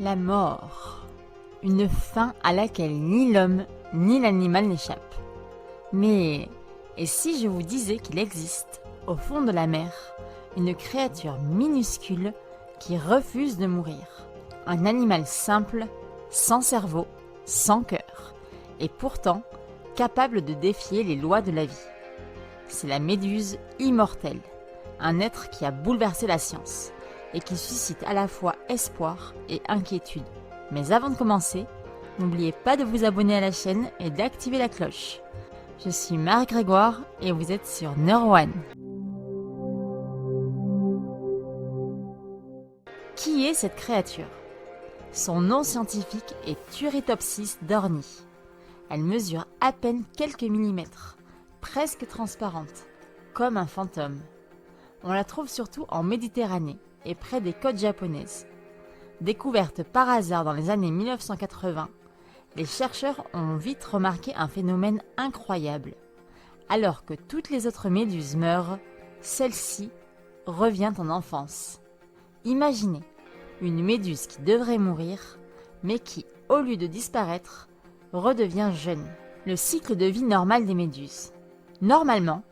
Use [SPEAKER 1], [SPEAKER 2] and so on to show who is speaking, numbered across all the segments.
[SPEAKER 1] La mort. Une fin à laquelle ni l'homme ni l'animal n'échappent. Mais, et si je vous disais qu'il existe, au fond de la mer, une créature minuscule qui refuse de mourir. Un animal simple, sans cerveau, sans cœur, et pourtant capable de défier les lois de la vie. C'est la méduse immortelle, un être qui a bouleversé la science et qui suscite à la fois espoir et inquiétude. Mais avant de commencer, n'oubliez pas de vous abonner à la chaîne et d'activer la cloche. Je suis Marie-Grégoire et vous êtes sur NeurOne. Qui est cette créature? Son nom scientifique est Turritopsis dohrnii. Elle mesure à peine quelques millimètres, presque transparente, comme un fantôme. On la trouve surtout en Méditerranée et près des côtes japonaises. Découverte par hasard dans les années 1980, les chercheurs ont vite remarqué un phénomène incroyable. Alors que toutes les autres méduses meurent, celle-ci revient en enfance. Imaginez une méduse qui devrait mourir, mais qui, au lieu de disparaître, redevient jeune. Le cycle de vie normal des méduses. Normalement,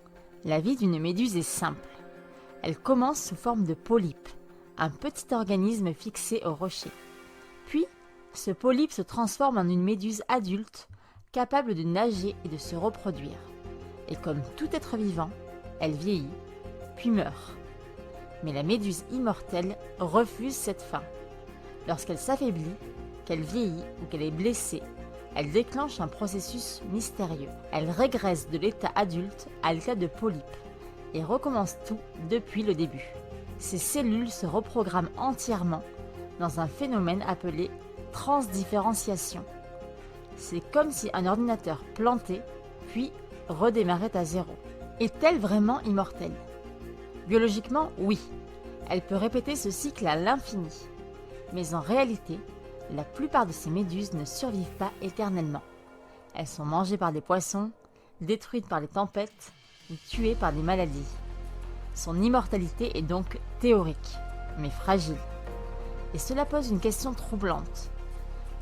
[SPEAKER 1] la vie d'une méduse est simple. Elle commence sous forme de polype, un petit organisme fixé au rocher. Puis, ce polype se transforme en une méduse adulte, capable de nager et de se reproduire. Et comme tout être vivant, elle vieillit, puis meurt. Mais la méduse immortelle refuse cette fin. Lorsqu'elle s'affaiblit, qu'elle vieillit ou qu'elle est blessée, elle déclenche un processus mystérieux. Elle régresse de l'état adulte à l'état de polype et recommence tout depuis le début. Ces cellules se reprogramment entièrement dans un phénomène appelé transdifférenciation. C'est comme si un ordinateur plantait, puis redémarrait à zéro. Est-elle vraiment immortelle? Biologiquement, oui. Elle peut répéter ce cycle à l'infini. Mais en réalité, la plupart de ces méduses ne survivent pas éternellement. Elles sont mangées par des poissons, détruites par les tempêtes ou tuées par des maladies. Son immortalité est donc théorique, mais fragile. Et cela pose une question troublante.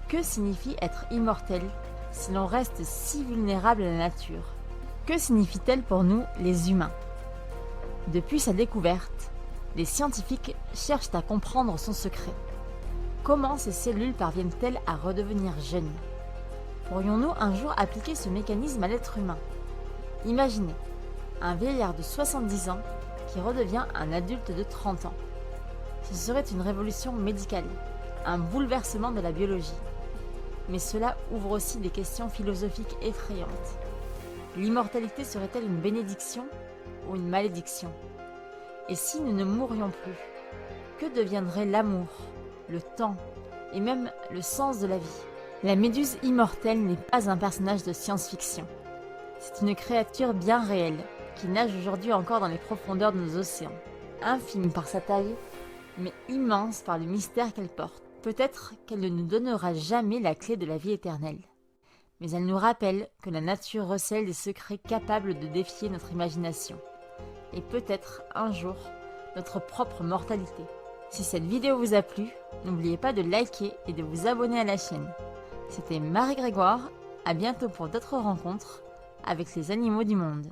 [SPEAKER 1] Que signifie être immortel si l'on reste si vulnérable à la nature? Que signifie-t-elle pour nous, les humains? Depuis sa découverte, les scientifiques cherchent à comprendre son secret. Comment ces cellules parviennent-elles à redevenir jeunes? Pourrions-nous un jour appliquer ce mécanisme à l'être humain? Imaginez, un vieillard de 70 ans qui redevient un adulte de 30 ans. Ce serait une révolution médicale, un bouleversement de la biologie. Mais cela ouvre aussi des questions philosophiques effrayantes. L'immortalité serait-elle une bénédiction ou une malédiction? Et si nous ne mourions plus, que deviendrait l'amour, le temps et même le sens de la vie? La méduse immortelle n'est pas un personnage de science-fiction. C'est une créature bien réelle qui nage aujourd'hui encore dans les profondeurs de nos océans. Infime par sa taille, mais immense par le mystère qu'elle porte. Peut-être qu'elle ne nous donnera jamais la clé de la vie éternelle. Mais elle nous rappelle que la nature recèle des secrets capables de défier notre imagination. Et peut-être, un jour, notre propre mortalité. Si cette vidéo vous a plu, n'oubliez pas de liker et de vous abonner à la chaîne. C'était Marie-Grégoire, à bientôt pour d'autres rencontres avec les animaux du monde.